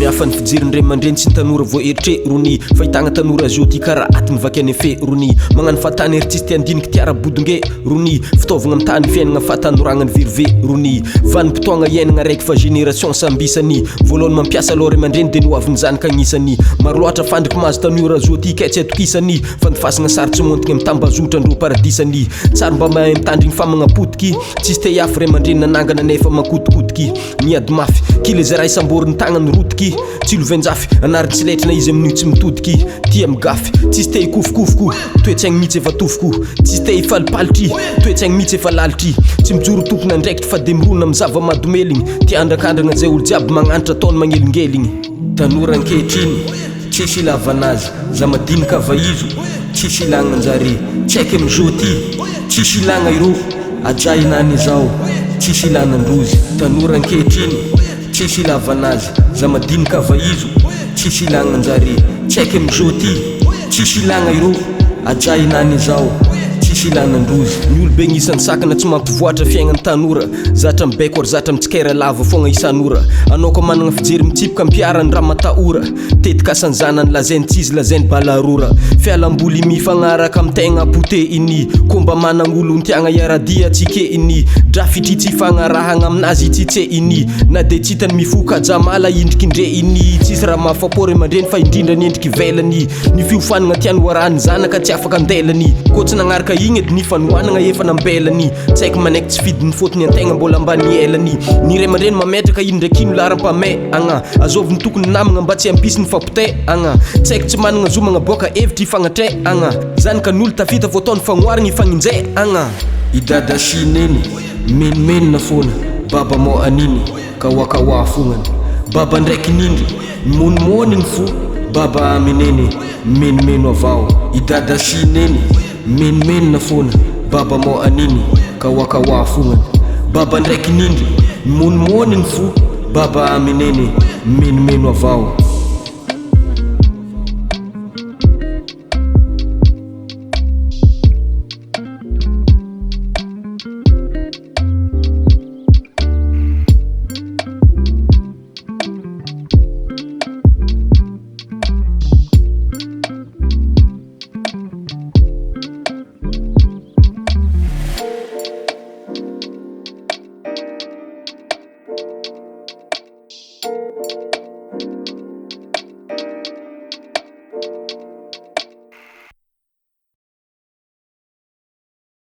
miafa ny fijerindray mandreny tsy ny tanora vo eritre rony fahitagna tanora azo ty karaha atiny vaky any efe rony magnano fatany artiste andiniky tiara-bodonge rony fitaovagna amitany fiainagna fatanoragnany verive rony vanimpotoagna iainagna raiky fa génération sambisany voalohany mampiasa aloha ray mandreny de noaviny zanaka agnisany maro loatra fandriky mahazo tanora azo ty kay tsy atokisany fandifasagna sarotsy montigny mitambazotra andro paradisany tsary mba mahay mitandrigny famagnapotiky tsisy te hiafy ray mandreny nanangana nefa mankotikotiky miady mafy kile zaray samboriny tagnany rotiky tsy lovenjafy anary tsy letrana izy amin'io tsy mitodiky tia migafy tsisy te hikofokofoko toetsaigny mihitsy efa tofoko tsisy te hifalipalitry toetsaigny mihitsy efa lalitry tsy mijoro tokony andraikitry fa de mirona amin'ny zava-madomeligny tia andrakandragna zay olo jiaby magnanitra taony magnelingeligny tanora ankehitriny tsisy ilavanazy za madinika vaizo tsisy ilagna anjare tsy aiky amizao ty tsisy ilagna iro ajay nany zao tsisy ilana androzy tanora ankehitriny tsisy ilavanazy za madinika vaizo tsisy ilagna anjare tsy aiky amizao ty tsisy ilagna iro ajay nany zao tsisy ilana androzy ny olo be gnisany sakana tsy mampivoatra fiaignany tanora zatra mibaiko ary zatra mitsikera lava fogna isanora anao ko managna fijery mitsipoka mpiarany raha matahora tetikasany zanany lazainy tsizy lazainy balarora fialamboly mifagnaraka amitegna pote iny komba manan'olo ntiagna iaradia tsike iny dra fitritsy fagnarahagna aminazy tsitse iny na de tsitany mifoka jamala indrikindre iny tsisy raha mahafapory mandreny fa indrindra ny endriky velany ny fiofanagna tiany warahany zanaka tsy afaka andelany ko tsy nagnaraka igny edy ny fanohanagna efa nambelany tsy haiko manaiky tsy fidiny fotony antegna mbola ambany elany ny ray mandreny mametraka ino ndraiky ino laram-pame agna azoviny tokony namagna mba tsy ampisiny fapote agna tsy haiko tsy managna zo magnaboaka hevitry ifagnatre agna zany ka n'olo tafita vo ataony fagnoarigny ifagninje agna idada sineny menimenina fona baba mo aniny kawakawa fognany baba ndraiky nindry monimony ny fo baba amenene menimeno avao idada sineny menimenina fona baba mo aniny kawakawa fognany baba ndraiky nindry monimony ny fo baba amenene menimeno avao